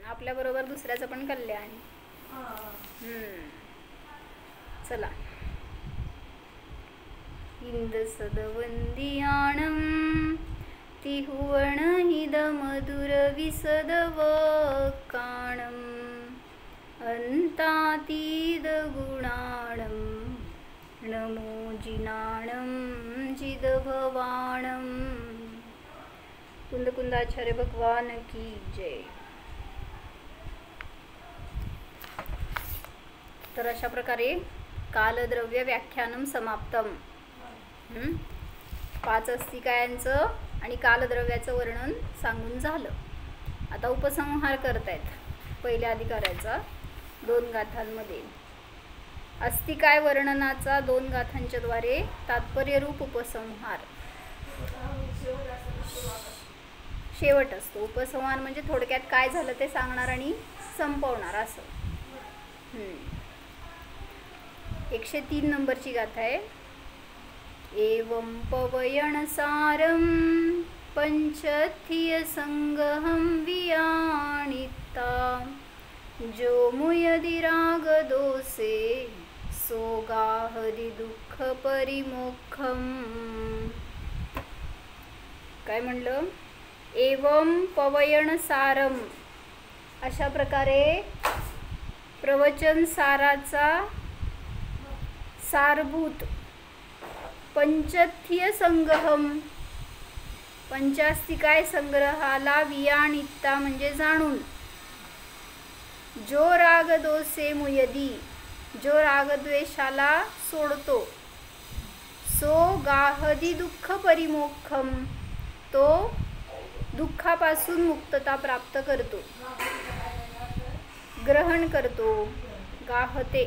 आपल्याबरोबर दुसऱ्याचं पण कल्याण. चला. इंद सदवंदियाणं तिहुवण हिद मधुर विसदवकाणं अंतातीद गुणाणं नमो जिनाणं जिदभवाणं. कुंदकुंदाचार्य भगवान की जय. तर अशा प्रकारे कालद्रव्य व्याख्यानम समाप्तम. 5 अस्तिकायांचं आणि कालद्रव्याचं वर्णन सांगून झालं. आता उपसंहार करतायत पहिल्या अधिकाराचा 2 गाथांमध्ये. अस्तिकाय वर्णनाचा 2 गाथांच्या द्वारे तात्पर्यरूप उपसंहार शेवट असतो. उपसंहार म्हणजे थोडक्यात काय झालं ते सांगणार आणि संपवणार असं. 103 नंबरची गाथा आहे. एवं पवयणसारं पंचथिय संगहं वियाणिता जो मुयदि राग दोसे सोगाहरि दुःख परिमोक्षम. काय म्हणलं? एवं पवयणसारं, अशा प्रकारे प्रवचन साराचा सारभूत पंचथ्य संग्रहम, पंचास्तिकाय संग्रहाला वियाणिता म्हणजे जाणून, जो राग दोषे मुयदी, जो रागद्वेषाला सोडतो, सो गाहदी दुःख परिमोक्षम, तो दुःखापासून मुक्तता प्राप्त करतो, ग्रहण करतो. गाहते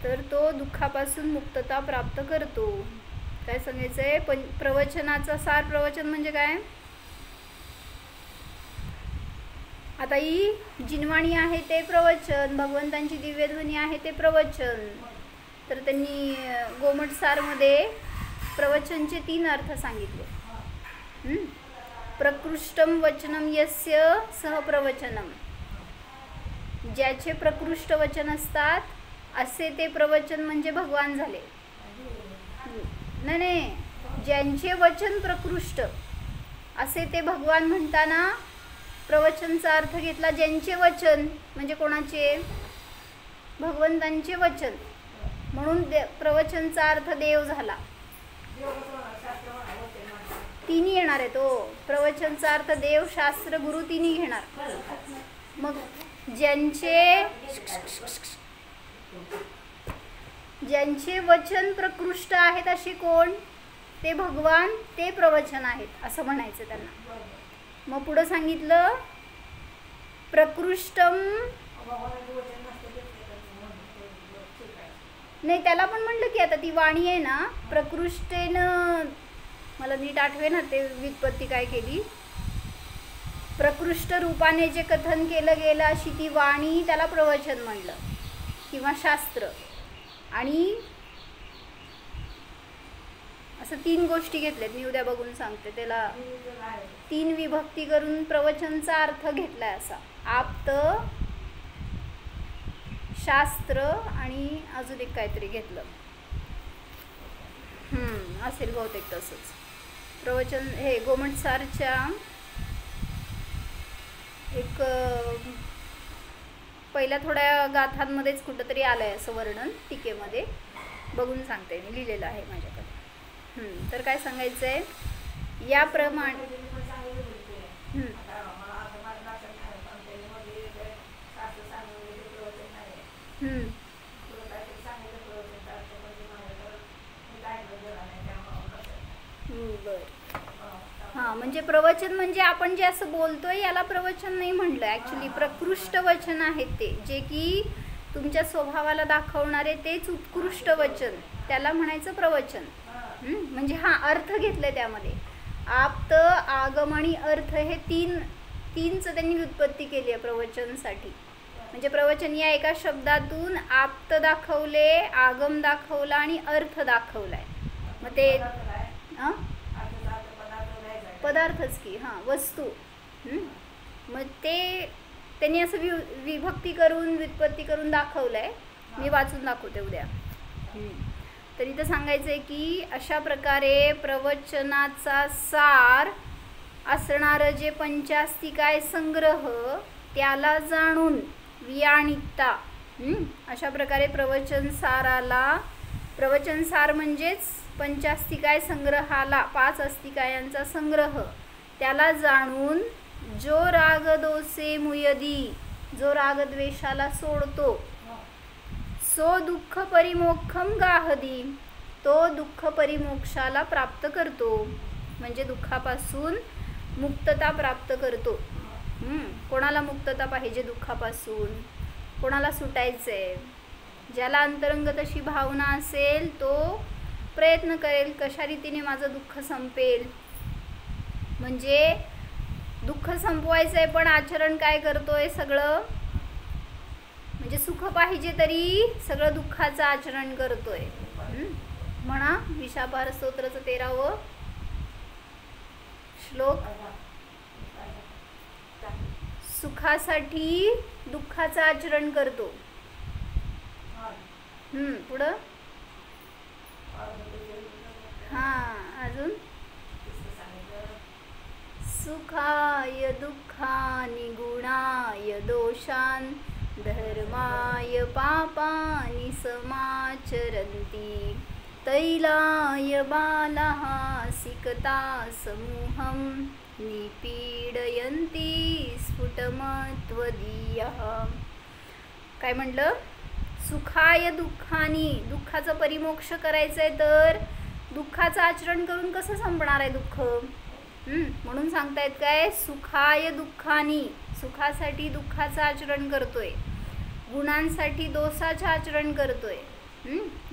तर तो दुःखापासून मुक्तता प्राप्त करतो. काय सांगायचंय? प्रवचनाचा सार. प्रवचन म्हणजे काय? आता ही जिनवाणी आहे ते प्रवचन, भगवंतांची दिव्यध्वनी आहे ते प्रवचन. तर त्यांनी गोमटसारमध्ये प्रवचनचे 3 अर्थ सांगितले. प्रकृष्टम वचनम यस्य सह प्रवचनम, ज्याचे प्रकृष्ट वचन असतात असे ते प्रवचन म्हणजे भगवान झाले. नाही, ज्यांचे वचन प्रकृष्ट असे ते भगवान म्हणताना प्रवचनचा अर्थ घेतला. ज्यांचे वचन म्हणजे कोणाचे? भगवंतांचे वचन. म्हणून प्रवचनचा अर्थ देव झाला. 3 येणार आहे तो. प्रवचनचा अर्थ देव, शास्त्र, गुरु 3 घेणार. मग ज्यांचे वचन प्रकृष्ट आहेत असे कोण? ते भगवान, ते प्रवचन आहेत असं म्हणायचं त्यांना. मग पुढं सांगितलं प्रकृष्टम, नाही त्याला पण म्हणलं की आता ती वाणी आहे ना, प्रकृष्टेनं, मला नीट आठवे ना ते व्युत्पत्ती काय केली. प्रकृष्ट रूपाने जे कथन केलं गेलं अशी ती वाणी, त्याला प्रवचन म्हणलं किंवा शास्त्र. आणि असं 3 गोष्टी घेतल्यात. मी उद्या बघून सांगते. त्याला 3 विभक्ती करून प्रवचनचा अर्थ घेतलाय असा. आप्त, शास्त्र आणि अजून एक काहीतरी घेतलं असेल बहुतेक तसंच. प्रवचन हे गोमटसारच्या एक पहिल्या थोड्या गाथांमध्येच कुठंतरी आलं आहे असं वर्णन. टीकेमध्ये बघून सांगते मी, लिहिलेलं आहे माझ्याकडे. तर काय सांगायचं आहे? याप्रमाणे म्हणजे प्रवचन म्हणजे आपण जे असं बोलतोय याला प्रवचन नाही म्हटलं. ॲक्च्युली प्रकृष्ट वचन आहेत ते, जे की तुमच्या स्वभावाला दाखवणारे तेच उत्कृष्ट वचन, त्याला म्हणायचं प्रवचन. म्हणजे हा अर्थ घेतलाय त्यामध्ये. आप्त, आगम आणि अर्थ हे 3चं त्यांनी व्युत्पत्ती केली आहे प्रवचनसाठी. म्हणजे प्रवचन या एका शब्दातून आप्त दाखवले, आगम दाखवला आणि अर्थ दाखवलाय. मग ते पदार्थच की, हां, वस्तू. मग ते त्यांनी असं विभक्ती करून व्युत्पत्ती करून दाखवलं आहे. मी वाचून दाखवते उद्या. तर इथं सांगायचं आहे की अशा प्रकारे प्रवचनाचा सार असणारं जे पंचास्तिकाय संग्रह त्याला जाणून वियाणिकता. अशा प्रकारे प्रवचन सार म्हणजेच पंचास्तिकाय संग्रहाला 5 अस्तिकायांचा संग्रह त्याला जाणून जो राग दोषे मुयदी, जो रागद्वेषाला सोडतो, सो दुःख परिमोक्षम गाहदी, तो दुःख परिमोक्षाला प्राप्त करतो. म्हणजे दुःखापासून मुक्तता प्राप्त करतो. कोणाला मुक्तता पाहिजे दुःखापासून? कोणाला सुटायचंय? ज्याला अंतरंग तशी भावना असेल तो प्रयत्न करेल कशा रीतीने माझं दुःख संपेल. म्हणजे दुःख संपवायचंय पण आचरण काय करतोय सगळं, म्हणजे सुख पाहिजे तरी सगळं दुःखाचं आचरण करतोय. म्हणा विशापार स्तोत्राचं 13वं श्लोक. सुखासाठी दुःखाचं आचरण करतो. पुढं अजून सुखाय दुःखानि गुणाय दोषान् धर्माय पापानि समाचरन्ति तैलाय बालाः सिकता समूहं निपीडयन्ति स्फुटमत्वदीयः. काय म्हटलं? सुखाय दुःखानी, दुःखाचं परिमोक्ष करायचंय तर दुःखाचं आचरण करून कसं संपणार आहे दुःख? म्हणून सांगतायत काय? सुखाय दुःखानी, सुखासाठी दुःखाचं आचरण करतोय, गुणांसाठी दोषाचं आचरण करतोय.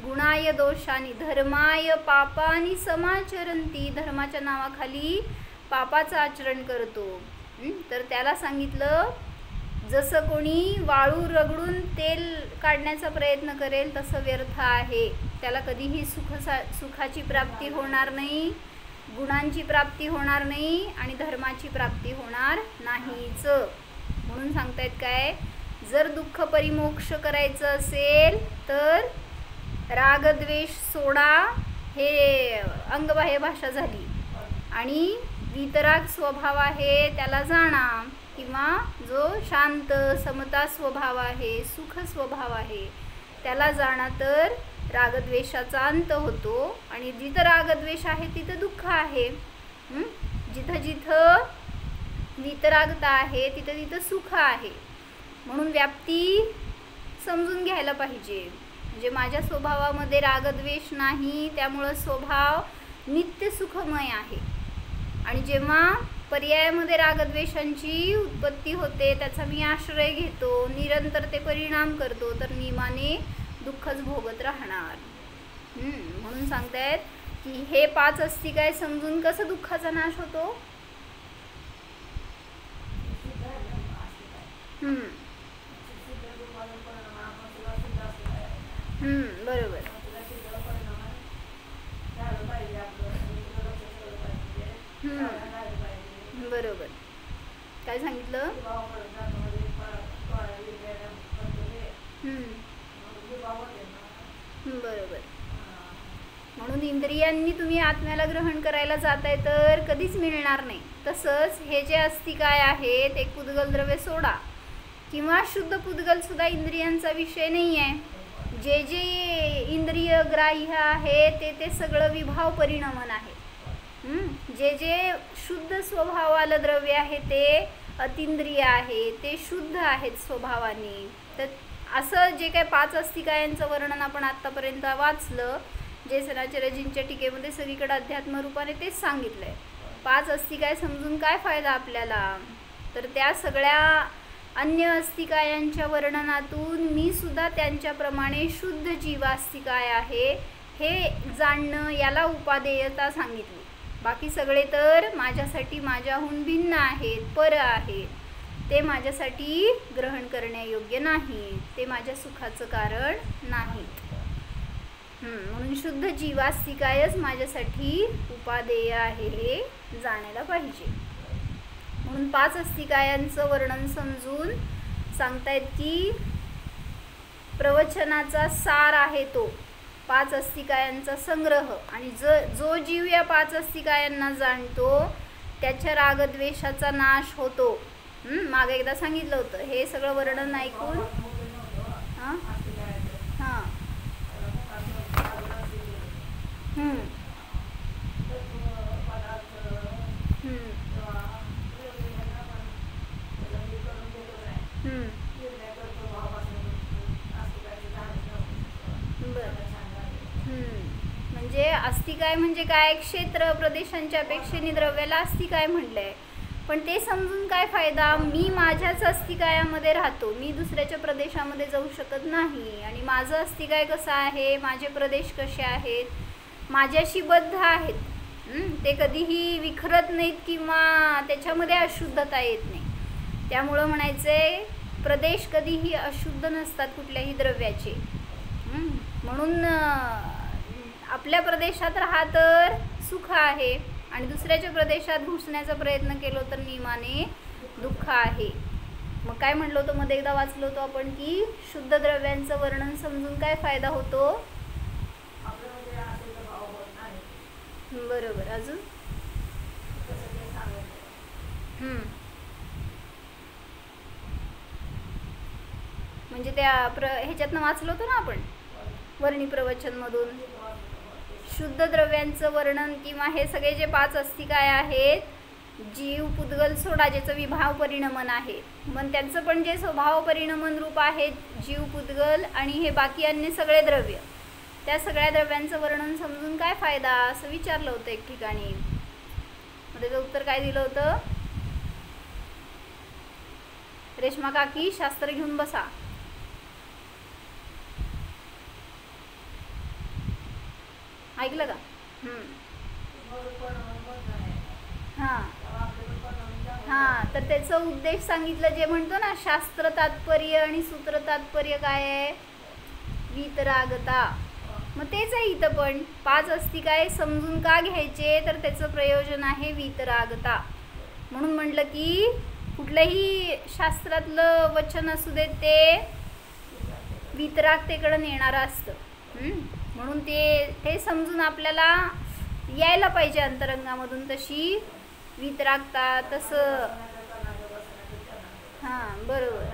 गुणाय दोषानी, धर्माय पापानी समाचरंती, धर्माच्या नावाखाली पापाचं आचरण करतो. तर त्याला सांगितलं जसं कोणी वाळू रगडून तेल काढण्याचा प्रयत्न करेल तसं व्यर्थ आहे. त्याला कधीही सुखाची प्राप्ती होणार नाही, गुणांची प्राप्ती होणार नाही आणि धर्माची प्राप्ती होणार नाहीच. म्हणून सांगतायत काय? जर दुःख परिमोक्ष करायचं असेल तर रागद्वेष सोडा, हे अंगबाह्य भाषा झाली. आणि वितराग स्वभाव आहे त्याला जाणा, किंवा जो शांत समता स्वभाव आहे, सुख स्वभाव आहे त्याला जाणा, तर रागद्वेषाचा अंत होतो. आणि जिथं रागद्वेष आहे तिथं दुःख आहे. जिथं जिथं वितरागता आहे तिथं तिथं सुख आहे. म्हणून व्याप्ती समजून घ्यायला पाहिजे. म्हणजे माझ्या स्वभावामध्ये रागद्वेष नाही, त्यामुळं स्वभाव नित्य सुखमय आहे. आणि जेव्हा पर्यायामध्ये रागद्वेषांची उत्पत्ती होते, त्याचा मी आश्रय घेतो, निरंतर ते परिणाम करतो, तर नियमाने दुःखच भोगत राहणार. म्हणून सांगतायत की हे 5 अस्तिकाय समजून कसं दुःखाचा नाश होतो. बरोबर. बरोबर. काय सांगितलं? बरोबर. म्हणून इंद्रियांनी तुम्ही आत्म्याला ग्रहण करायला जाताय तर कधीच मिळणार नाही. तसंच हे जे अस्तिकाय आहेत, एक पुद्गल द्रव्य सोडा किंवा शुद्ध पुद्गल सुद्धा इंद्रियांचा विषय नाही आहे. जे जे इंद्रिय ग्राह्य आहे ते सगळं विभाव परिणमन आहे. जे जे शुद्ध स्वभावाला द्रव्य आहे ते अतिंद्रिय आहे, ते शुद्ध आहेत स्वभावाने. तर असं जे काय 5 अस्तिकायांचं वर्णन आपण आत्तापर्यंत वाचलं, जे सनाचार्यजींच्या टीकेमध्ये सगळीकडे अध्यात्म रूपाने तेच सांगितलं आहे. 5 अस्तिकाय समजून काय फायदा आपल्याला? तर त्या सगळ्या अन्य अस्तिकायांच्या वर्णनातून मी सुद्धा त्यांच्याप्रमाणे शुद्ध जीवास्तिकाय आहे हे जाणणं, याला उपादेयता सांगितली. बाकी सगळे तर माझ्यासाठी माझ्याहून भिन्न आहेत, पर आहेत. ते माझ्यासाठी ग्रहण करण्यायोग्य नाही, ते माझ्या सुखाचं कारण नाहीत. म्हणून शुद्ध जीवास्तिकायच माझ्यासाठी उपादेय आहे हे जाणायला पाहिजे. म्हणून 5 अस्तिकायांचं वर्णन समजून सांगतायत की प्रवचनाचा सार आहे तो 5 अस्तिकायांचा संग्रह. आणि जो जीव या 5 अस्तिकायांना जाणतो त्याच्या रागद्वेषाचा नाश होतो. मागे एकदा सांगितलं होतं. हे सगळं वर्णन ऐकून हां हां म्हणजे अस्तिकाय म्हणजे काय? क्षेत्र प्रदेशांच्या अपेक्षेने द्रव्याला अस्तिकाय म्हटलंय. पण ते समजून काय फायदा? मी माझ्याच अस्तिकायामध्ये राहतो, मी दुसऱ्याच्या प्रदेशामध्ये जाऊ शकत नाही. आणि माझं अस्तिकाय कसं आहे, माझे प्रदेश कसे आहेत, माझ्याशी बद्ध आहेत. ते कधीही विखरत नाहीत किंवा त्याच्यामध्ये अशुद्धता येत नाही. त्यामुळं म्हणायचंय प्रदेश कधीही अशुद्ध नसतात कुठल्याही द्रव्याचे. म्हणून आपल्या प्रदेशात राहा तर सुख आहे आणि दुसऱ्याच्या प्रदेशात घुसण्याचा प्रयत्न केलो तर नियमाने दुःख आहे. मग काय म्हणलो होतो, मध्ये एकदा वाचलो होतो आपण की शुद्ध द्रव्यांचं वर्णन समजून काय फायदा होतो? बरोबर. अजून म्हणजे त्या ह्याच्यातनं वाचलो होतो ना आपण वर्णी प्रवचन मधून. शुद्ध द्रव्यांचं वर्णन किंवा हे सगळे जे 5 अस्तिकाय आहेत, जीव पुद्गल सोडा ज्याचं विभाव परिणमन आहे, मग त्यांचं पण जे स्वभाव परिणमन रूप आहेत जीव पुद्गल आणि हे बाकी अन्य सगळे द्रव्य, त्या सगळ्या द्रव्यांचं वर्णन समजून काय फायदा असं विचारलं होतं एक ठिकाणी. मग त्याचं उत्तर काय दिलं होतं? रेश्मा काकी शास्त्र घेऊन बसा. ऐकलं का? हां तर त्याचं उद्देश सांगितलं, जे म्हणतो ना शास्त्र तात्पर्य आणि सूत्र तात्पर्य काय आहे? वीतरागता. मग तेच आहे इथं पण 5 अस्तिकाय समजून का घ्यायचे, तर त्याचं प्रयोजन आहे वीतरागता. म्हणून म्हटलं की कुठलंही शास्त्रातलं वचन असू देत ते वीतरागतेकडे नेणारं असतं. म्हणून ते समजून आपल्याला यायला पाहिजे अंतरंगामधून तशी वीतरागता. तसं हां बरोबर.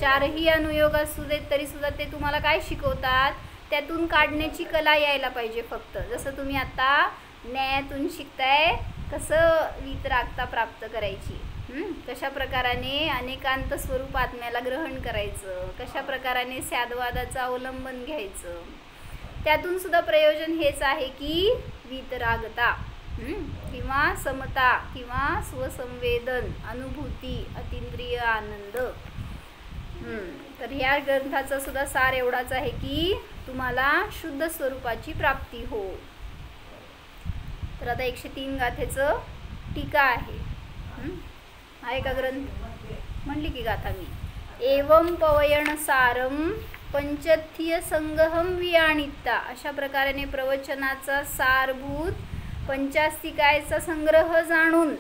4ही अनुयोग असू देत तरी सुद्धा ते तुम्हाला काय शिकवतात, त्यातून काढण्याची कला यायला पाहिजे फक्त. जसं तुम्ही आता न्यायातून शिकताय कसं वीतरागता प्राप्त करायची, कशा प्रकाराने अनेकांत स्वरूप आत्म्याला ग्रहण करायचं, कशा प्रकाराने स्यादवादाचं अवलंबन घ्यायचं, त्यातून सुद्धा प्रयोजन हेच आहे की वीतरागता किंवा समता किंवा स्वसंवेदन, अनुभूती, अतींद्रिय आनंद. तर ह्या ग्रंथाचा सुद्धा सार एवढाच आहे की तुम्हाला शुद्ध स्वरूपाची प्राप्ती हो. तर आता 103 गाथेचं टीका आहे. आहे का ग्रंथ? म्हणली की गाथा मी. एवं पवयण सारम पंचथ्य संगहम वियाणिता. अशा प्रकारे प्रवचनाचा सारभूत पंचास्तिकायचा संग्रह जाणून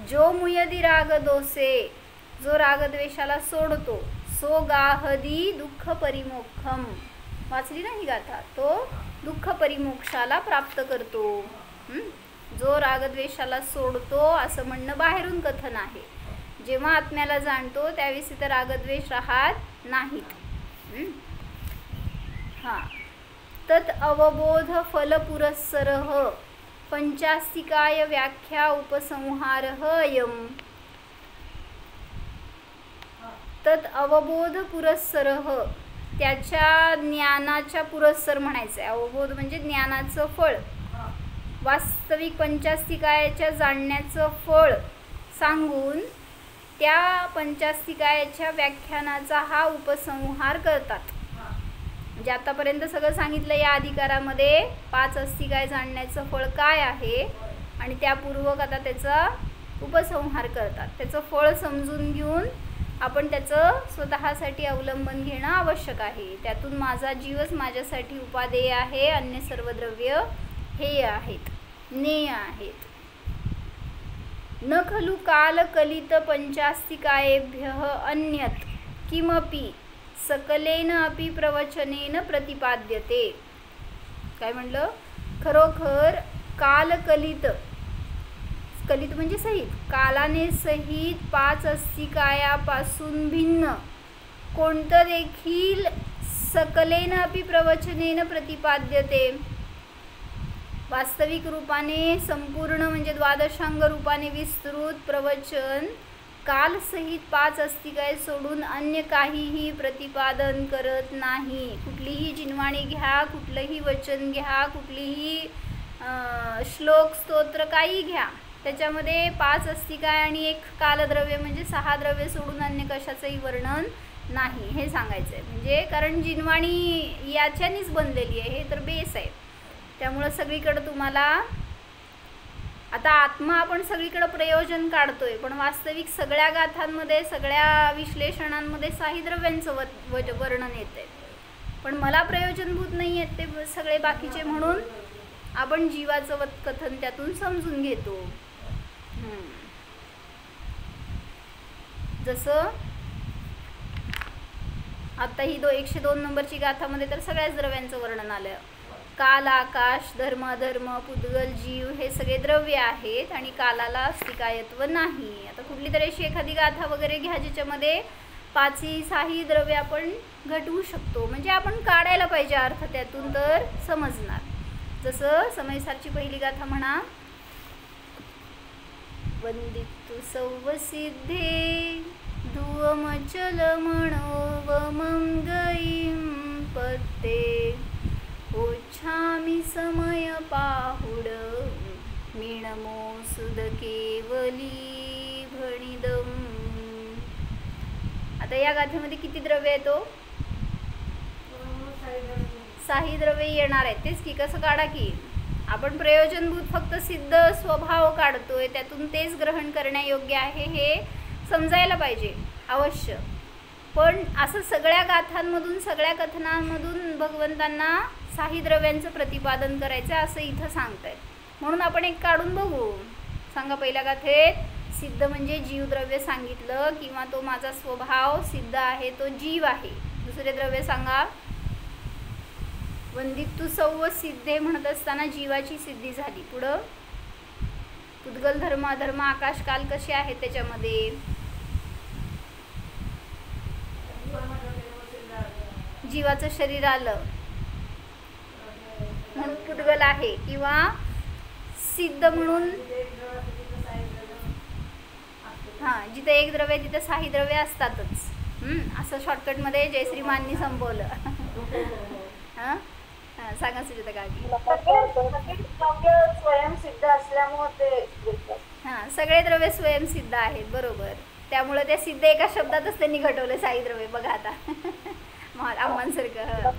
जो मुयदी राग दोषे, जो रागद्वेषाला सोडतो, सो गाहदी दुःख परिमोक्षम. वाचली ना ही गाथा? तो दुःख परिमोक्षाला प्राप्त करतो. जो रागद्वेषाला सोडतो असं म्हणणं बाहेरून कथन आहे. जेव्हा आत्म्याला जाणतो त्यावेळेस तिथं रागद्वेष राहत नाहीत. हां तत् अवबोध फलपुरस्सरः पंचास्तिकाय व्याख्या उपसंहारः अयम्. तत् अवबोध पुरस्सरः त्याच्या ज्ञानाच्या पुरस्सर म्हणायचं आहे. अवबोध म्हणजे ज्ञानाचं फळ, वास्तविक पंचास्तिकायाच्या जाणण्याचं फळ सांगून त्या पंचास्तिकायाच्या व्याख्यानाचा हा उपसंहार करतात. म्हणजे आतापर्यंत सगळं सांगितलं या अधिकारामध्ये 5 अस्तिकाय जाणण्याचं फळ काय आहे आणि त्यापूर्वक आता त्याचा उपसंहार करतात. त्याचं फळ समजून घेऊन आपण त्याचं स्वतःसाठी अवलंबन घेणं आवश्यक आहे. त्यातून माझा जीवच माझ्यासाठी उपादेय आहे, अन्य सर्व द्रव्य हेय आहेत, नेय आहेत. न खलु काल कलित पंचास्तिकायेभ्यः अन्यत् किमपि सकलेन अपि प्रवचनेन प्रतिपाद्यते. काय म्हणलं? खरोखर कालकलित, कलित म्हणजे सहित, कालाने सहित 5 अस्तिकायापासून भिन्न कोणतं देखील सकलेन अपि प्रवचनेन प्रतिपाद्यते. वास्तविक रूपाने संपूर्ण म्हणजे द्वादशांग रूपाने विस्तृत प्रवचन कालसहित 5 अस्तिकाय सोडून अन्य काहीही प्रतिपादन करत नाही. कुठलीही जिनवाणी घ्या, कुठलंही वचन घ्या, कुठलीही श्लोक स्तोत्र काही घ्या, त्याच्यामध्ये 5 अस्तिकाय आणि 1 कालद्रव्य म्हणजे 6 द्रव्य सोडून अन्य कशाचंही वर्णन नाही, हे सांगायचं आहे. म्हणजे कारण जिनवाणी याच्यानीच बनलेली आहे, हे तर बेस आहे. त्यामुळं सगळीकडं तुम्हाला आता आत्मा आपण सगळीकडं प्रयोजन काढतोय, पण वास्तविक सगळ्या गाथांमध्ये, सगळ्या विश्लेषणांमध्ये साहिद्रव्यांचं वर्णन येते. पण मला प्रयोजनभूत नाही आहेत ते सगळे बाकीचे, म्हणून आपण जीवाचं वतकथन त्यातून समजून घेतो. जसं आता ही 102 नंबरची गाथामध्ये तर सगळ्याच द्रव्यांचं वर्णन आलं. काल, आकाश, धर्म, अधर्म, पुद्गल, जीव हे सगळे द्रव्य आहेत आणि कालाला अस्तिकायत्व नाही. आता कुठली तरी अशी एखादी गाथा वगैरे घ्या ज्याच्यामध्ये 5-6 द्रव्य आपण घटवू शकतो, म्हणजे आपण काढायला पाहिजे अर्थ त्यातून, तर समजणार. जसं समयसारची पहिली गाथा म्हणा. वंदितु सौवसिद्धे धुवमचल मनोवमं गईं पत्ते ओछामि समय पाहुड मिणमो सुद केवली भणिदम. आता या गाथेमध्ये किती द्रव्य येतो? 6 द्रव्य येणार आहेत. तेच की कसं काढा की आपण प्रयोजनभूत फक्त सिद्ध स्वभाव काढतोय, त्यातून तेच ग्रहण करण्यायोग्य आहे हे समजायला पाहिजे अवश्य. पण असं सगळ्या गाथांमधून, सगळ्या कथनांमधून भगवंतांना 6 द्रव्यांचं प्रतिपादन करायचं असं इथं सांगतायत. म्हणून आपण एक काढून बघू. सांगा, पहिल्या गाथेत सिद्ध म्हणजे जीवद्रव्य सांगितलं, किंवा तो माझा स्वभाव सिद्ध आहे, तो जीव आहे. दुसरे द्रव्य सांगा. वंदितु सौव सिद्धे म्हणत असताना जीवाची सिद्धी झाली. पुढं पुद्गल, धर्म, अधर्म, आकाश, काल कसे आहेत त्याच्यामध्ये? जीवाचं शरीर आलं म्हणून पुद्गल आहे, किंवा सिद्ध म्हणून जिथे 1 द्रव्य तिथे 6 द्रव्य असतातच. असं शॉर्टकटमध्ये जयश्रीमाननी संपवलं. सांगा सुजाता काकी. स्वयंसिद्ध असल्यामुळे सगळे द्रव्य स्वयंसिद्ध आहेत, बरोबर. त्यामुळे ते सिद्ध एका शब्दातच त्यांनी घटवले 6 द्रव्य. बघा आता आम्हांसारखं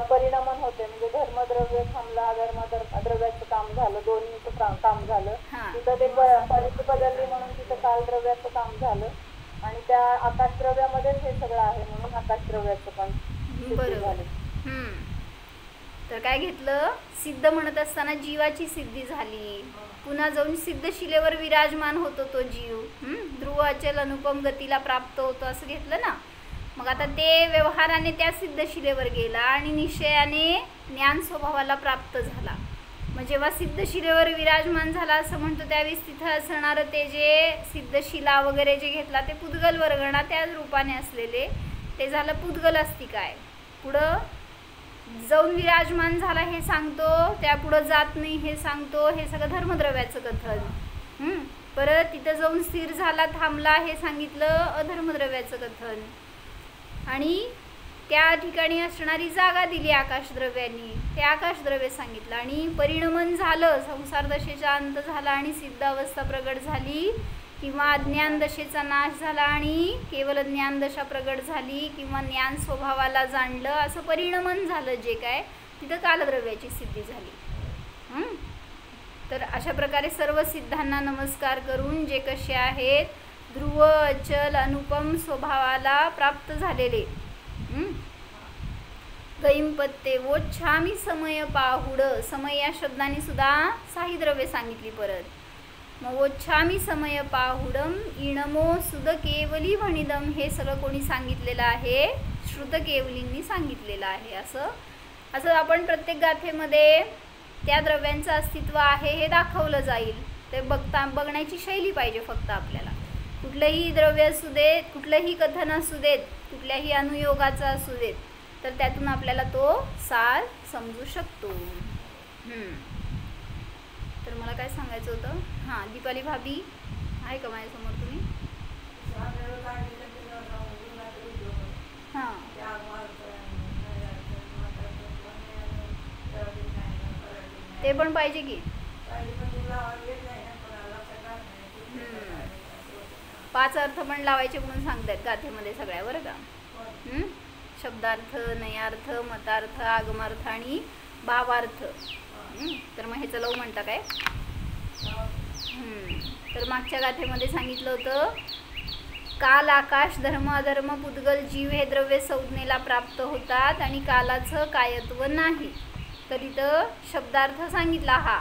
परिणामन होते, म्हणजे धर्मद्रव्य थांबला, अधर्मद्रव्याचं काम झालं, दोन्हीचं काम झालं. तिथं ते परिस्थिती बदलली म्हणून तिथं कालद्रव्याचं काम झालं, आणि त्या आकाशद्रव्यामध्येच हे सगळं आहे म्हणून आकाशद्रव्याचं पण बरोबर. तर काय घेतलं? सिद्ध म्हणत असताना जीवाची सिद्धी झाली. पुन्हा जाऊन सिद्धशिलेवर विराजमान होतो तो जीव. ध्रुव अचल अनुपम गतीला प्राप्त होतो असं घेतलं ना. मग आता ते व्यवहाराने त्या सिद्धशिलेवर गेला आणि निश्चयाने ज्ञान स्वभावाला प्राप्त झाला. मग जेव्हा सिद्धशिलेवर विराजमान झाला असं म्हणतो, त्यावेळेस तिथं असणारं ते जे सिद्धशिला वगैरे जे घेतला ते पुद्गल वर्गणा त्याच रूपाने असलेले ते झालं पुद्गल अस्तिकाय. पुढं जाऊन विराजमान झाला हे सांगतो, त्यापुढं जात नाही हे सांगतो. हे सगळं धर्मद्रव्याचं कथन. परत तिथं जाऊन स्थिर झाला, थांबला हे सांगितलं, अधर्मद्रव्याचं कथन. आणि त्या ठिकाणी असणारी जागा दिली आकाशद्रव्यांनी, ते आकाशद्रव्य सांगितलं. आणि परिणमन झालं, संसार दशेचा अंत झाला आणि सिद्ध अवस्था प्रगट झाली, किंवा अज्ञान दशेचा नाश झाला आणि केवळ ज्ञान दशा प्रगट झाली, किंवा ज्ञान स्वभावाला जाणलं, असं परिणमन झालं जे काय, तिथं कालद्रव्याची सिद्धी झाली. तर अशा प्रकारे सर्व सिद्धांना नमस्कार करून जे कसे आहेत ध्रुव अचल अनुपम स्वभावाला प्राप्त झालेले गैमपत्ते वोच्छामी समय पाहुड, समय या शब्दाने सुद्धा साही द्रव्ये सांगितली परत। मग वोच्छामी समय पाहुडम इणमो सुद केवली भणिदम, हे सगळं कोणी सांगितलेलं आहे? श्रुत केवलींनी सांगितलेलं आहे। असं आपण प्रत्येक गाथेमध्ये त्या द्रव्यांचं अस्तित्व आहे हे दाखवलं जाईल। ते बघण्याची शैली पाहिजे फक्त आपल्याला। कुठलंही द्रव्य असू देत, कुठलंही कथन असू देत, कुठल्याही अनुयोगाचा असू देत, तर त्यातून आपल्याला तो सार समजू शकतो। तर मला काय सांगायचं होतं? हां, दीपाली भाभी आहे का माझ्यासमोर? तुम्ही हां ते पण पाहिजे की 5 अर्थ पण लावायचे म्हणून सांगतात गाथेमध्ये सगळ्या, बरं का? शब्दार्थ, नयार्थ, मतार्थ, आगमार्थ आणि भावार्थ। तर मग ह्याचं लव म्हणता काय? तर मागच्या गाथेमध्ये सांगितलं होतं काल, आकाश, धर्म, अधर्म, पुद्गल, जीव हे द्रव्य संज्ञेला प्राप्त होतात आणि कालाचं कायत्व नाही। तर इथं शब्दार्थ सांगितला हा,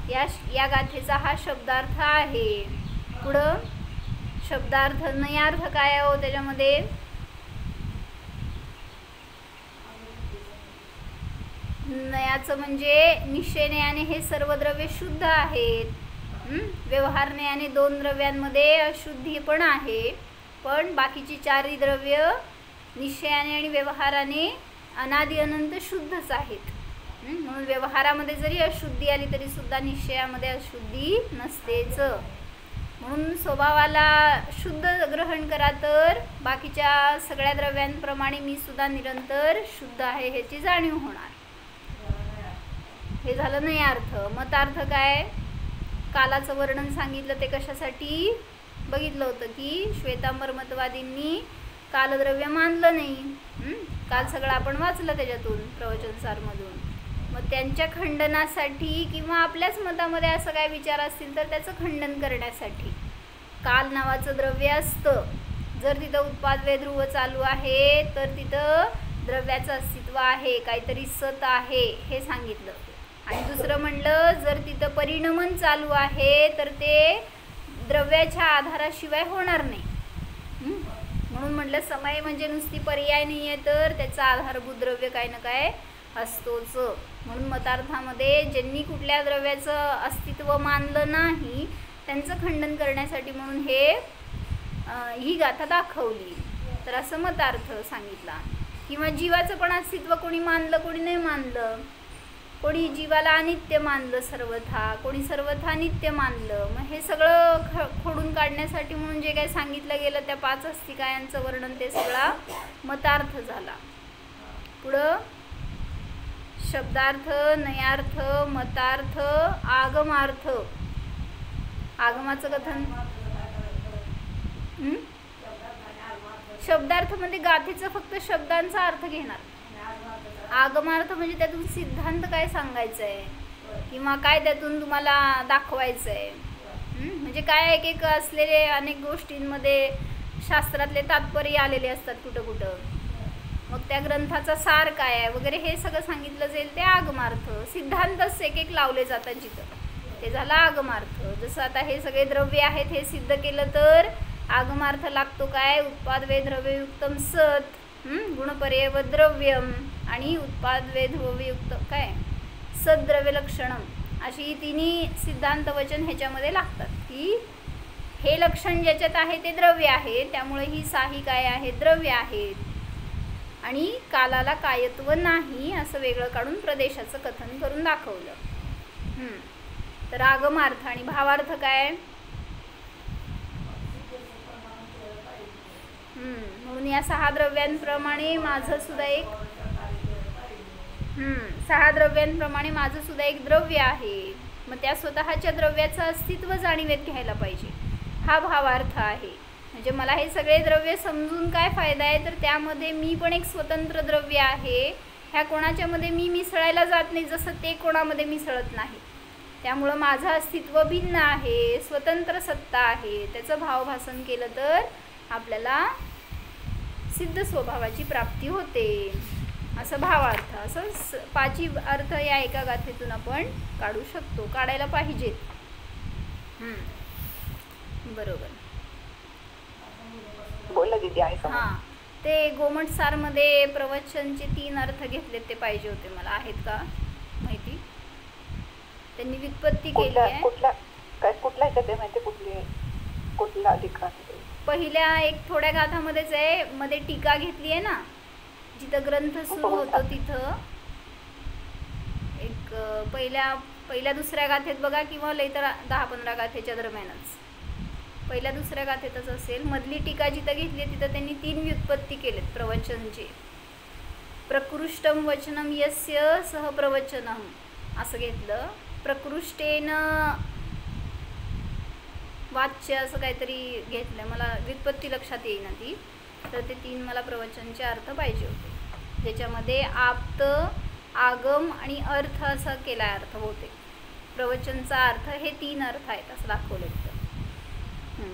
या गाथेचा हा शब्दार्थ आहे। पुढं शब्दार्थ नयार्थ काय हो? त्याच्यामध्ये नयाचं म्हणजे निश्चय नयाने हे सर्व द्रव्ये शुद्ध आहेत। व्यवहार नयाने 2 द्रव्यांमध्ये अशुद्धी पण आहे, पण बाकीची 4 द्रव्य निश्चयाने आणि व्यवहाराने अनादि अनंत शुद्धच आहेत। म्हणून व्यवहारामध्ये जरी अशुद्धी आली तरी सुद्धा निश्चयामध्ये अशुद्धी नसतेच। म्हणून स्वभावाला शुद्ध ग्रहण करा तर बाकीच्या सगळ्या द्रव्यांप्रमाणे मी सुद्धा निरंतर शुद्ध आहे ह्याची जाणीव होणार। हे झालं नयार्थ। मतार्थ काय? कालाचं वर्णन सांगितलं, ते कशासाठी बघितलं होतं की श्वेतांबर मतवादींनी कालद्रव्य मानलं नाही। काल सगळं आपण वाचलं त्याच्यातून प्रवचनसारमधून। मग त्यांच्या खंडनासाठी किंवा आपल्याच मतामध्ये असं काय विचार असतील तर त्याचं खंडन करण्यासाठी काल नावाचं द्रव्य असतं। जर तिथं उत्पाद ध्रुव चालू आहे तर तिथं द्रव्याचं अस्तित्व आहे, काहीतरी सत आहे हे सांगितलं। आणि दुसरं म्हणलं जर तिथं परिणमन चालू आहे तर ते द्रव्याच्या आधाराशिवाय होणार नाही। म्हणून म्हणलं समय म्हणजे नुसती पर्याय नाही आहे, तर त्याचा आधारभूत द्रव्य काय ना काय असतोच। म्हणून मतार्थामध्ये ज्यांनी कुठल्या द्रव्याचं अस्तित्व मानलं नाही त्यांचं खंडन करण्यासाठी म्हणून ही गाथा दाखवली। तर असं मतार्थ सांगितला। किंवा जीवाचं पण अस्तित्व कोणी मानलं, कोणी नाही मानलं। कोणी जीवाला अनित्य मानलं सर्वथा, कोणी सर्वथा नित्य मानलं। मग हे सगळं खोडून काढण्यासाठी म्हणून जे काही सांगितलं गेलं त्या 5 अस्तिकायांचं वर्णन ते सगळा मतार्थ झाला। पुढं शब्दार्थ, नयार्थ, मतार्थ, आगमार्थ। आगमाचं कथन शब्दार्थमध्ये गाथेचं फक्त शब्दांचा अर्थ घेणार। आगमार्थ म्हणजे त्यातून सिद्धांत काय सांगायचं आहे किंवा काय त्यातून तुम्हाला दाखवायचं आहे। म्हणजे काय एक असलेले अनेक गोष्टींमध्ये शास्त्रातले तात्पर्य आलेले असतात कुठं कुठं, मग त्या ग्रंथाचा सार काय आहे वगैरे हे सगळं सांगितलं जाईल ते आगमार्थ। सिद्धांतच एक लावले जातात जिथं, ते झालं आगमार्थ। जसं आता हे सगळे द्रव्य आहेत हे सिद्ध केलं तर आगमार्थ लागतो काय? उत्पाद वे द्रव्ययुक्तम सत, गुणपर्यव द्रव्यम आणि उत्पाद वे ध्रुवयुक्त काय सद्द्रव्य लक्षणम, अशी तिन्ही सिद्धांत वचन ह्याच्यामध्ये लागतात की हे लक्षण ज्याच्यात आहे ते द्रव्य आहे, त्यामुळे ही साही काय आहे? द्रव्य आहेत। आणि कालाला कायत्व नाही असं वेगळं काढून प्रदेशाचं कथन करून दाखवलं। तर आगमार्थ आणि भावार्थ काय? म्हणून या 6 द्रव्यांप्रमाणे माझं सुद्धा एक 6 द्रव्यांप्रमाणे माझं सुद्धा एक द्रव्य आहे। मग त्या स्वतःच्या द्रव्याचं अस्तित्व जाणीवेत घ्यायला पाहिजे, हा भावार्थ आहे। म्हणजे मला हे सगळे द्रव्य समजून काय फायदा आहे? तर त्यामध्ये मी पण एक स्वतंत्र द्रव्य आहे, ह्या कोणाच्यामध्ये मी मिसळायला जात नाही जसं ते कोणामध्ये मिसळत नाही। त्यामुळं माझं अस्तित्व भिन्न आहे, स्वतंत्र सत्ता आहे, त्याचं भावभासन केलं तर आपल्याला सिद्ध स्वभावाची प्राप्ती होते, असं भावार्थ. असं 5 अर्थ या एका गाथेतून आपण काढू शकतो, काढायला पाहिजेत. बरोबर बोला दीदी. हां, ते गोमटसारमध्ये प्रवचनचे 3 अर्थ घेतलेत, ते पाहिजे होते मला. आहेत का माहिती? त्यांनी व्युत्पत्ती केली आहे. कुठला ह्याच्यात माहिती? कुठला अधिकार? पहिल्या एक थोड्या गाथामध्येच आहे, मध्ये टीका घेतली आहे ना, जिथं ग्रंथ सुरू होतो तिथं. एक पहिल्या दुसऱ्या गाथेत बघा, किंवा लई तर 10-15 गाथेच्या दरम्यानच, पहिल्या दुसऱ्या गाथेतच असेल. मधली टीका जिथं घेतली आहे तिथं त्यांनी 3 व्युत्पत्ती केलेत प्रवचनचे. प्रकृष्टम वचनम यस्य सह प्रवचनम असं घेतलं. प्रकृष्टेन वाच्य असं काहीतरी घेतलं, मला व्युत्पत्ती लक्षात येईना ती. तर ते 3 मला प्रवचनचे अर्थ पाहिजे होते, ज्याच्यामध्ये आप्त, आगम आणि अर्थ असा केला अर्थ होते. प्रवचनचा अर्थ हे 3 अर्थ आहेत असं दाखवलं.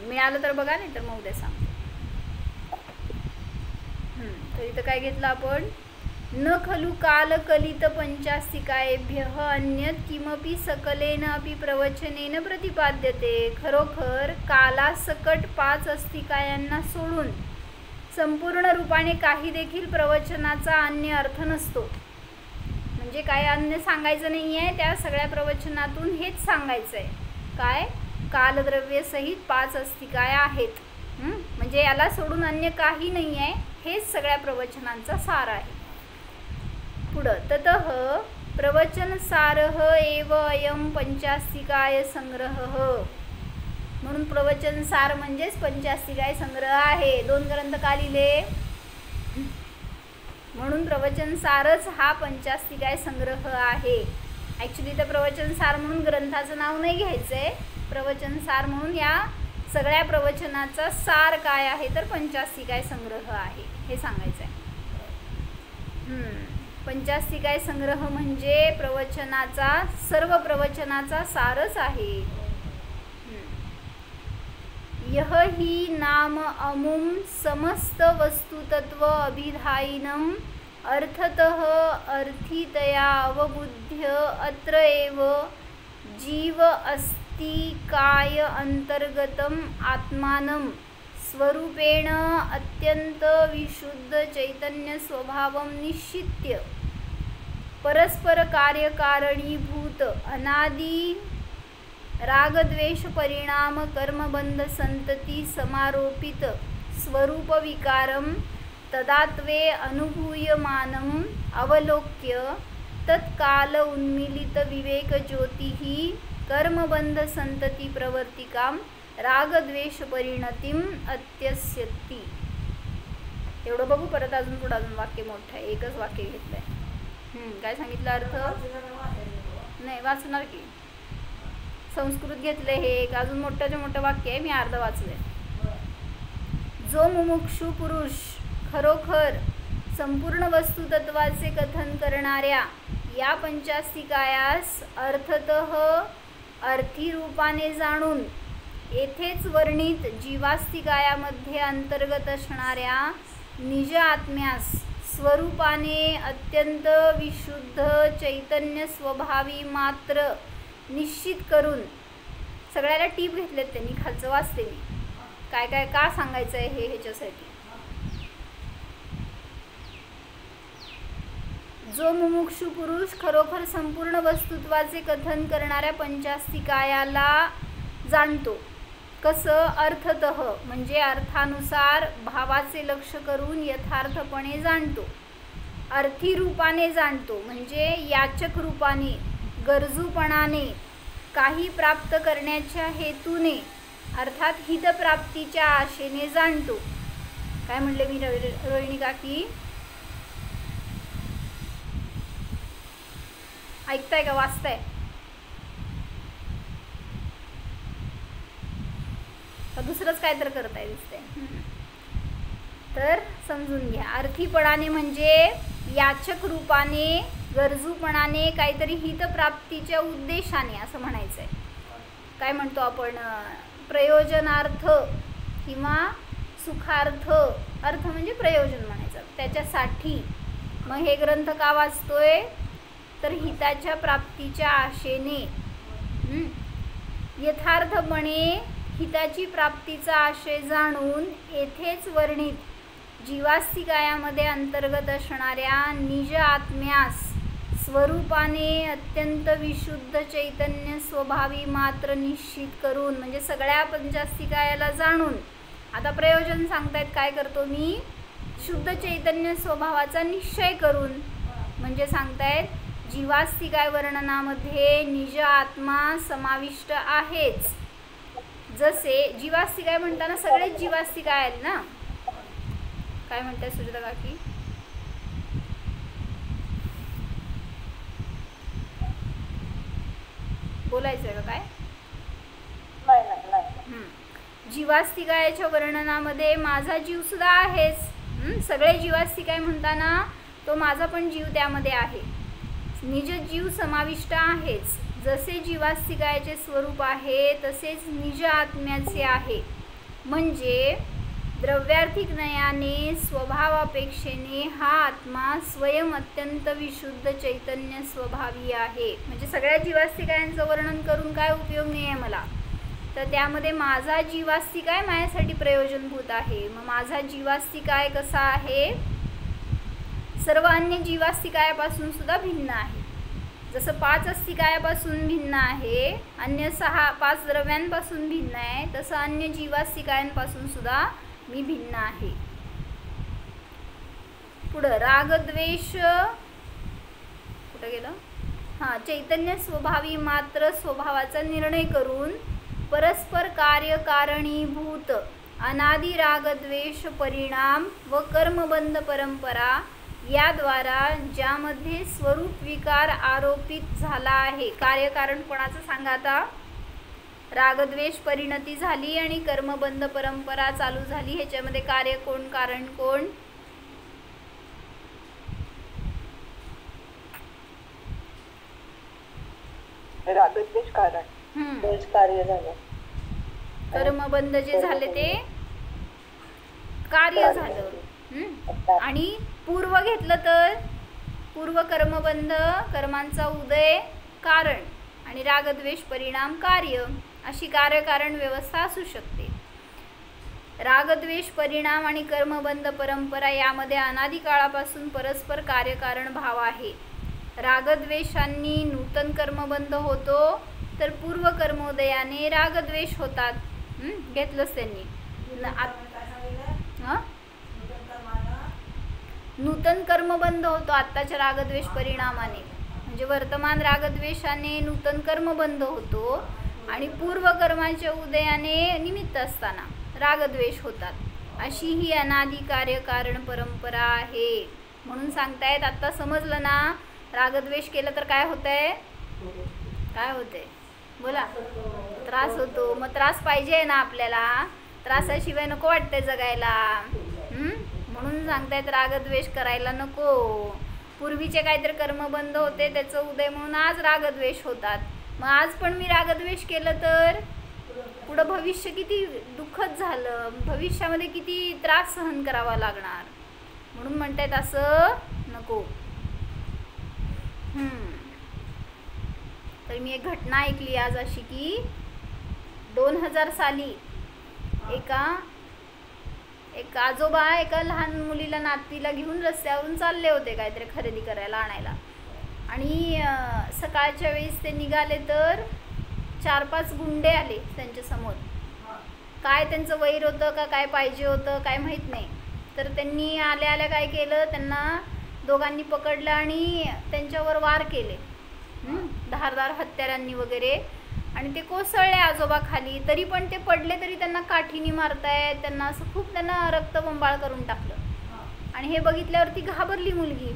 मिळालं तर बघा, नाही तर मग उद्या सांगतो. तर इथं काय घेतलं आपण? न खलु काल कलित पंचास्तिकायेभ्यः अन्यत् किमपि सकलेन अपि प्रवचनेन प्रतिपाद्यते. खरोखर कालासकट 5 अस्तिकायांना सोडून संपूर्ण रूपाने काही देखील प्रवचनाचा अन्य अर्थ नसतो. म्हणजे काय अन्य सांगायचं नाही आहे, त्या सगळ्या प्रवचनातून हेच सांगायचं आहे. काय? कालद्रव्य सहित 5 अस्तिकाया आहेत, म्हणजे याला सोडून अन्य काही नाही आहे, हेच सगळ्या प्रवचनांचा सार आहे. पुढं ततः प्रवचन सारः एव अयं पंचास्तिकाय संग्रहः. म्हणून प्रवचन सार म्हणजेच पंचास्तिकाय संग्रह आहे. 2 ग्रंथ का लिहिले? म्हणून प्रवचन सारच हा पंचास्तिकाय संग्रह आहे. ॲक्च्युली तर प्रवचन सार म्हणून ग्रंथाचं नाव नाही घ्यायचं आहे. प्रवचन सार म्हणून या सगळ्या प्रवचनाचा सार काय आहे तर पंचास्तिकाय संग्रह आहे हे सांगायचं आहे. पंचास्तिकाय संग्रह म्हणजे प्रवचनाचा, सर्व प्रवचनाचा सारच आहे. यह ही नाम अमुम समस्त वस्तुतत्व अभिधायिनम अर्थतः अर्थितया अवबुद्ध्य अत्र एव जीव अस्तिकाय अंतर्गतम आत्मानं स्वरूपेण अत्यंत विशुद्ध चैतन्य स्वभावं निश्चित्य परस्पर कार्यकारणीभूत अनादि रागद्वेष परिणाम कर्मबंध संतती समारोपित स्वरूप विकारम तदात्वे अनुभूयमानम अवलोक्य तत्काल उन्मीलित विवेक ज्योतिः कर्मबंध संतती प्रवर्तिकाम रागद्वेष परिणतिम अत्यस्यती. एवढं बघू, परत अजून पुढं अजून वाक्य मोठं आहे, एकच वाक्य घेतलंय. काय सांगितलं अर्थ? नाही वाचणार की, संस्कृत घेतलं हे एक, अजून मोठ्याच्या मोठं वाक्य आहे, मी अर्ध वाचलंय. जो मुमुक्षु पुरुष खरोखर संपूर्ण वस्तुतत्वाचे कथन करणाऱ्या या पंचास्तिकायास अर्थतः अर्थी रूपाने जाणून येथेच वर्णित जीवास्तिकायामध्ये अंतर्गत असणाऱ्या निज आत्म्यास स्वरूपाने अत्यंत विशुद्ध चैतन्य स्वभावी मात्र निश्चित करून, सगळ्याला टीप घेतलेत त्यांनी, खालचं वाचते मी काय काय का सांगायचं आहे हे ह्याच्यासाठी. जो मुमुक्षु पुरुष खरोखर संपूर्ण वस्तुत्वाचे कथन करणाऱ्या पंचास्तिकायाला जाणतो. कसं? अर्थतः म्हणजे अर्थानुसार भावाचे लक्ष करून यथार्थपणे जाणतो. अर्थी रूपाने जाणतो म्हणजे याचक रूपाने, गरजूपणाने, काही प्राप्त करण्याच्या हेतूने अर्थात हितप्राप्तीच्या आशेने जाणतो. काय म्हणले मी रोहिणी काकी? ऐकताय का? वाचताय का दुसरंच काय तर करताय दिसतंय? तर समजून घ्या. अर्थीपणाने म्हणजे याचक रूपाने गरजूपणाने, काहीतरी हितप्राप्तीच्या उद्देशाने असं म्हणायचं आहे. काय म्हणतो आपण, प्रयोजनार्थ किंवा सुखार्थ, अर्थ म्हणजे प्रयोजन म्हणायचं, त्याच्यासाठी. मग हे ग्रंथ का वाचतोय, तर हिताच्या प्राप्तीच्या आशेने. यथार्थपणे हिताची प्राप्तीचा आशय जाणून येथेच वर्णित जीवास्तिकायामध्ये अंतर्गत असणाऱ्या निज आत्म्यास स्वरूपाने अत्यंत विशुद्ध चैतन्य स्वभावी मात्र निश्चित करून, म्हणजे सगळ्या पंचास्तिकायाला जाणून. आता प्रयोजन सांगतायत, काय करतो मी, शुद्ध चैतन्य स्वभावाचा निश्चय करून. म्हणजे सांगतायत जीवास्तिकाय वर्णनामध्ये निज आत्मा समाविष्ट आहेच. जसे जीवास्तिकाय म्हणताना सगळेच जीवास्तिकाय आहेत ना. काय म्हणताय सुजाता काकी? बोलायचं का काय? जीवास्तिकायाच्या वर्णनामध्ये माझा जीव सुद्धा आहेच. सगळे जीवास्तिकाय म्हणताना तो माझा पण जीव त्यामध्ये आहे. निज जीव समाविष्ट आहेच. जसे जीवास्तिकायाचे स्वरूप आहे तसेच निज आत्म्याचे आहे. म्हणजे द्रव्यार्थिक नयाने स्वभावापेक्षेने हा आत्मा स्वयं अत्यंत विशुद्ध चैतन्य स्वभावी आहे. म्हणजे सगळ्या जीवास्तिकायांचं वर्णन करून काय उपयोग नाही आहे मला, तर त्यामध्ये माझा जीवास्तिकाय माझ्यासाठी प्रयोजनभूत आहे. मग माझा जीवास्तिकाय कसा आहे, सर्व अन्य जीवास्तिकायापासून सुद्धा भिन्न आहे. जसं 5 अस्तिकायापासून भिन्न आहे, अन्य 5 द्रव्यांपासून भिन्न आहे, तसं अन्य जीवास्तिकायांपासून सुद्धा मी भिन्न आहे. पुढं रागद्वेष कुठं गेलं, चैतन्य स्वभावी मात्र स्वभावाचा निर्णय करून परस्पर कार्य कारणीभूत अनादि रागद्वेष परिणाम व कर्मबंध परंपरा याद्वारा ज्यामध्ये स्वरूप विकार आरोपित झाला आहे. कार्यकारण कोणाचं सांगा आता, रागद्वेष परिणती झाली आणि कर्मबंध परंपरा चालू झाली. ह्याच्यामध्ये कार्य कोण, कारण कोण? रागद्वेष कारण, कार्य झालं. कर्मबंध जे झाले ते कार्य झालं. आणि पूर्व घेतलं तर पूर्व कर्मबंध, कर्मांचा उदय कारण, आणि रागद्वेष परिणाम कार्य, अशी कार्यकारण व्यवस्था असू शकते. रागद्वेष परिणाम आणि कर्मबंध परंपरा यामध्ये अनादी काळापासून परस्पर कार्यकारण भाव आहे. रागद्वेषांनी नूतन कर्मबंध होतो, तर पूर्व कर्मोदयाने रागद्वेष होतात. घेतलंच त्यांनी. नूतन कर्मबंध होतो आत्ताच्या रागद्वेष परिणामाने, म्हणजे वर्तमान रागद्वेषाने नूतन कर्मबंध होतो आणि पूर्व कर्माच्या उदयाने निमित्त असताना रागद्वेष होतात. अशी ही अनादी कार्यकारण परंपरा आहे. म्हणून सांगतायत, आत्ता समजलं ना, रागद्वेष केलं तर काय होतंय, काय होतंय बोला, त्रास होतो. मग त्रास पाहिजे ना आपल्याला, त्रासाशिवाय नको वाटतंय जगायला. म्हणून सांगतायत रागद्वेष करायला नको. पूर्वीचे काहीतरी कर्मबंध होते, त्याचं उदय म्हणून आज रागद्वेष होतात. मग आज पण मी रागद्वेष केलं तर पुढं भविष्य किती दुःखद झालं, भविष्यामध्ये किती त्रास सहन करावा लागणार. म्हणून म्हणतायत असं नको. तर मी एक घटना ऐकली आज अशी की 2000 साली एक आजोबा एका लहान मुलीला, नातीला घेऊन रस्त्यावरून चालले होते काहीतरी खरेदी करायला, आणायला. आणि सकाळच्या वेळेस ते निघाले तर 4-5 गुंडे आले त्यांच्यासमोर. काय त्यांचं वैर होतं का काय पाहिजे होतं काय माहीत नाही. तर त्यांनी आल्या आल्या काय केलं, त्यांना दोघांनी पकडलं आणि त्यांच्यावर वार केले धारदार हत्यारांनी वगैरे. आणि ते कोसळले आजोबा खाली, तरी पण ते पडले तरी त्यांना काठीने मारतायत, त्यांना असं खूप त्यांना रक्तबंबाळ करून टाकलं. आणि हे बघितल्यावर ती घाबरली मुलगी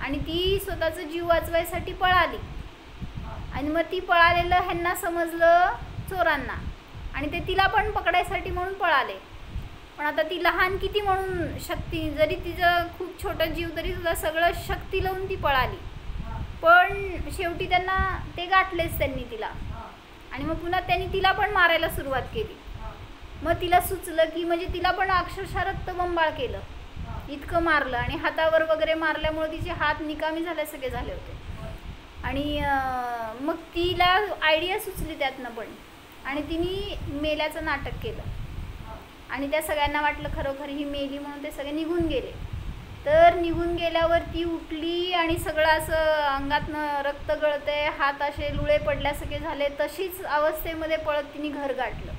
आणि ती स्वतःचा जीव वाचवायसाठी पळाली. आणि मग ती पळालेलं ह्यांना समजलं चोरांना, आणि ते तिला पण पकडायसाठी म्हणून पळाले. पण आता ती लहान किती म्हणून शक्ती, जरी तिचं खूप छोटा जीव तरी सुद्धा सगळं शक्ती लावून ती पळाली. शेवटी त्यांना ते गाठलेच त्यांनी तिला, आणि मग पुन्हा त्यांनी तिला पण मारायला सुरुवात केली. मग तिला सुचलं की म्हणजे तिला पण अक्षरशः रक्तबंबाळ केलं, इतकं मारलं, आणि हातावर वगैरे मारल्यामुळे तिचे हात निकामी झाल्यासारखे झाले होते. आणि मग तिला आयडिया सुचली त्यातनं पण, आणि तिने मेल्याचं नाटक केलं, आणि त्या सगळ्यांना वाटलं खरोखर ही मेली म्हणून ते सगळे निघून गेले. तर निघून गेल्यावर ती उठली आणि सगळं असं अंगातनं रक्त गळतंय, हात असे लुळे पडल्यासारखे झाले, तशीच अवस्थेमध्ये पळत तिने घर गाठलं.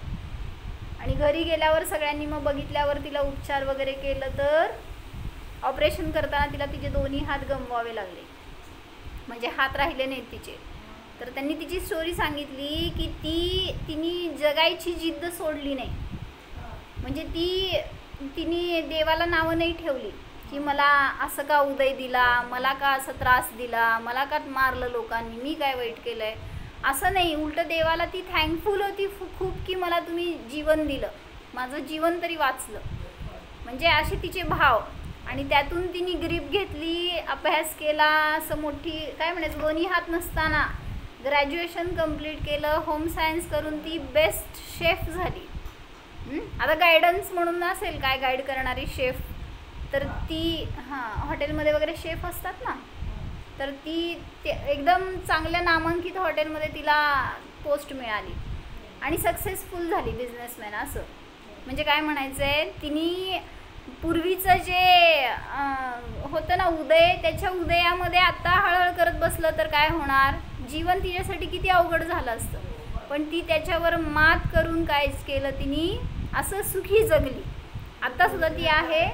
आणि घरी गेल्यावर सगळ्यांनी मग बघितल्यावर तिला उपचार वगैरे केलं, तर ऑपरेशन करताना तिला तिचे दोन्ही हात गमवावे लागले, म्हणजे हात राहिले नाहीत तिचे. तर त्यांनी तिची स्टोरी सांगितली की तिने जगायची जिद्द सोडली नाही, म्हणजे तिने देवाला नावं नाही ठेवली की मला असं का उदय दिला, मला का असं त्रास दिला, मला का मारलं लोकांनी, मी काय वाईट केलं आहे, असं नाही. उलटं देवाला ती थँकफुल होती खूप की मला तुम्ही जीवन दिलं, माझं जीवन तरी वाचलं, म्हणजे असे तिचे भाव. आणि त्यातून तिने ग्रीप घेतली, अभ्यास केला, असं मोठी काय म्हणायचं दोन्ही हात नसताना ग्रॅज्युएशन कंप्लीट केलं, होम सायन्स करून ती बेस्ट शेफ झाली. आता गायडन्स म्हणून नसेल काय गाईड करणारी शेफ, तर ती हॉटेलमध्ये वगैरे शेफ असतात ना, तर ती एकदम चांगल्या नामांकित हॉटेलमध्ये तिला पोस्ट मिळाली आणि सक्सेसफुल झाली बिझनेसमॅन. असं म्हणजे काय म्हणायचं आहे, तिने पूर्वीचं जे होतं ना उदय, त्याच्या उदयामध्ये आत्ता हळहळ करत बसलं तर काय होणार, जीवन तिच्यासाठी किती अवघड झालं असतं. पण ती त्याच्यावर मात करून कायच केलं, तिने असं सुखी जगली. आत्तासुद्धा ती आहे.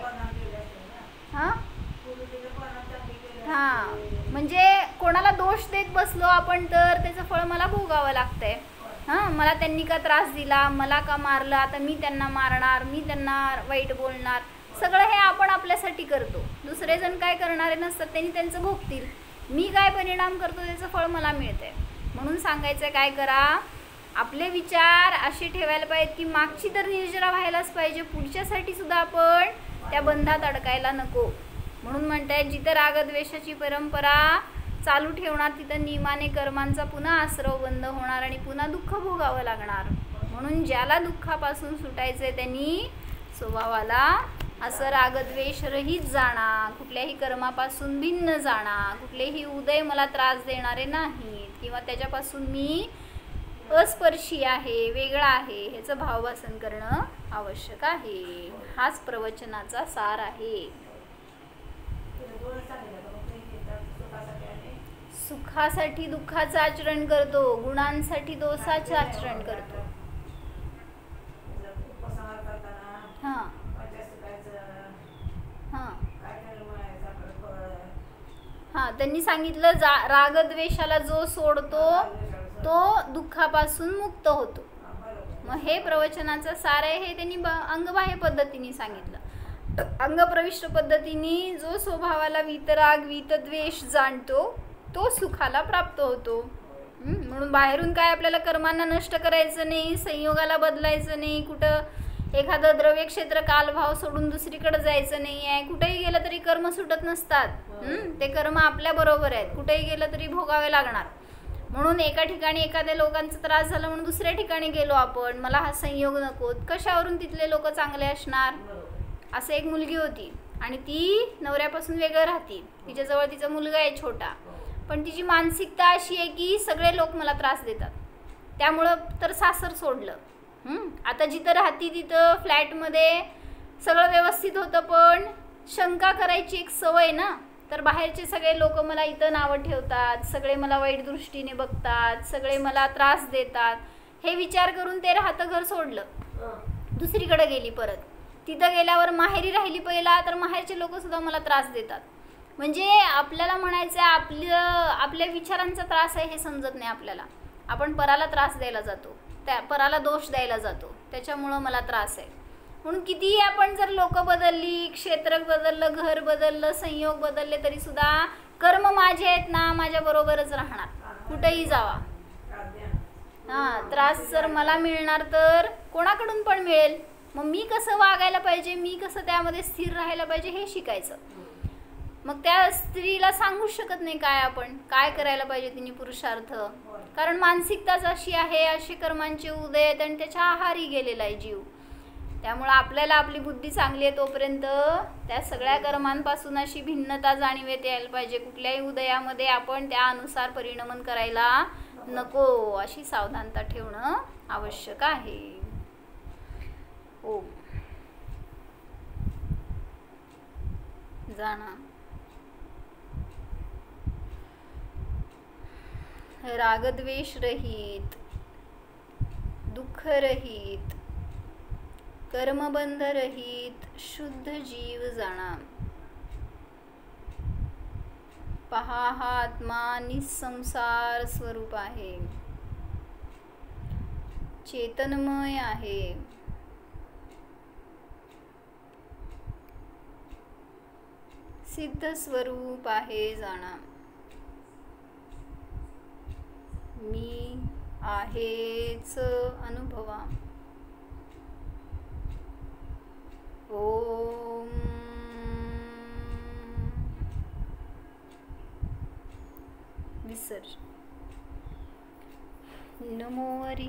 म्हणजे कोणाला दोष देत बसलो आपण तर त्याचं फळ मला भोगावं लागतंय. मला त्यांनी का त्रास दिला, मला का मारलं, आता मी त्यांना मारणार, मी त्यांना वाईट बोलणार, सगळं हे आपण आपल्यासाठी करतो. दुसरे जण काय करणारे नसतात, त्यांनी त्यांचं भोगतील, मी काय परिणाम करतो त्याचं फळ मला मिळतंय. म्हणून सांगायचं काय करा, आपले विचार असे ठेवायला पाहिजेत की मागची तर निर्जरा व्हायलाच पाहिजे, पुढच्यासाठी सुद्धा आपण त्या बंधात अडकायला नको. म्हणून म्हणताय जिथं रागद्वेषाची परंपरा चालू ठेवणार तिथं नियमाने कर्मांचा पुन्हा आश्रव बंद होणार आणि पुन्हा दुःख भोगावं लागणार. म्हणून ज्याला दुःखापासून सुटायचंय त्यांनी स्वभावाला असं रागद्वेष रहित जाणार, कुठल्याही कर्मापासून भिन्न जाणार, कुठलेही उदय मला त्रास देणारे नाहीत किंवा त्याच्यापासून मी अस्पर्शी आहे, वेगळा आहे, ह्याचं भावभासन करणं आवश्यक आहे. हाच प्रवचनाचा सार आहे. सुखासाठी दुःखाचं आचरण करतो, गुणांसाठी दोषाचं आचरण करतो. त्यांनी सांगितलं रागद्वेषाला जो सोडतो तो दुःखापासून मुक्त होतो. मग हे प्रवचनाचं सार आहे. हे त्यांनी अंगबाह्य पद्धतीने सांगितलं. अंगप्रविष्ट पद्धतीने जो स्वभावाला वितराग वितद्वेष जाणतो तो सुखाला प्राप्त होतो. म्हणून बाहेरून काय आपल्याला कर्मांना नष्ट करायचं नाही, संयोगाला बदलायचं नाही, कुठं एखादं द्रव्य क्षेत्र कालभाव सोडून दुसरीकडे जायचं नाही आहे. कुठेही गेलं तरी कर्म सुटत नसतात. ते कर्म आपल्या बरोबर आहेत, कुठेही गेलं तरी भोगावे लागणार. म्हणून एका ठिकाणी एखाद्या लोकांचा त्रास झाला म्हणून दुसऱ्या ठिकाणी गेलो आपण, मला हा संयोग नको, कशावरून तिथले लोक चांगले असणार. असं एक मुलगी होती आणि ती नवऱ्यापासून वेगळं राहते, तिच्याजवळ तिचा मुलगा आहे छोटा, पण तिची मानसिकता अशी आहे की सगळे लोक मला त्रास देतात, त्यामुळं तर सासर सोडलं. आता जिथं राहती तिथं फ्लॅटमध्ये सगळं व्यवस्थित होतं, पण शंका करायची एक सवय ना, तर बाहेरचे सगळे लोक मला इथं नावं ठेवतात, सगळे मला वाईट दृष्टीने बघतात, सगळे मला त्रास देतात, हे विचार करून ते राहतं घर सोडलं, दुसरीकडे गेली. परत तिथं गेल्यावर माहेरी राहिली पहिला, तर माहेरचे लोक सुद्धा मला त्रास देतात. म्हणजे आपल्याला म्हणायचं आपल्या विचारांचा त्रास आहे हे समजत नाही आपल्याला. आपण पराला त्रास द्यायला जातो, त्या पराला दोष द्यायला जातो, त्याच्यामुळं मला त्रास आहे. म्हणून कितीही आपण जर लोक बदलली, क्षेत्र बदललं, घर बदललं, संयोग बदलले, तरी सुद्धा कर्म माझे आहेत ना, माझ्या बरोबरच राहणार, कुठेही जावा. त्रास जर मला मिळणार तर कोणाकडून पण मिळेल. मग मी कसं वागायला पाहिजे, मी कसं त्यामध्ये स्थिर राहायला पाहिजे हे शिकायचं. मग त्या स्त्रीला सांगू शकत नाही काय आपण काय करायला पाहिजे तिने पुरुषार्थ, कारण मानसिकताच अशी आहे, अशी कर्मांचे उदय आहेत आणि त्याच्या आहारी गेलेला आहे जीव. त्यामुळे आपल्याला आपली बुद्धी चांगली आहे तोपर्यंत त्या सगळ्या कर्मांपासून अशी भिन्नता जाणीवेत यायला पाहिजे. कुठल्याही उदयामध्ये आपण त्यानुसार परिणमन करायला नको, अशी सावधानता ठेवणं आवश्यक आहे. ओम. जाणा रागद्वेष रहित, दुःख रहित, कर्मबंध रहित शुद्ध जीव जाणा. पहा हा आत्मा निसंसार स्वरूप आहे, चेतनमय आहे. सिद्ध स्वरूप आहे जाणा. मी आहेच अनुभवा. ओम. विसर्ज. नमो हरी.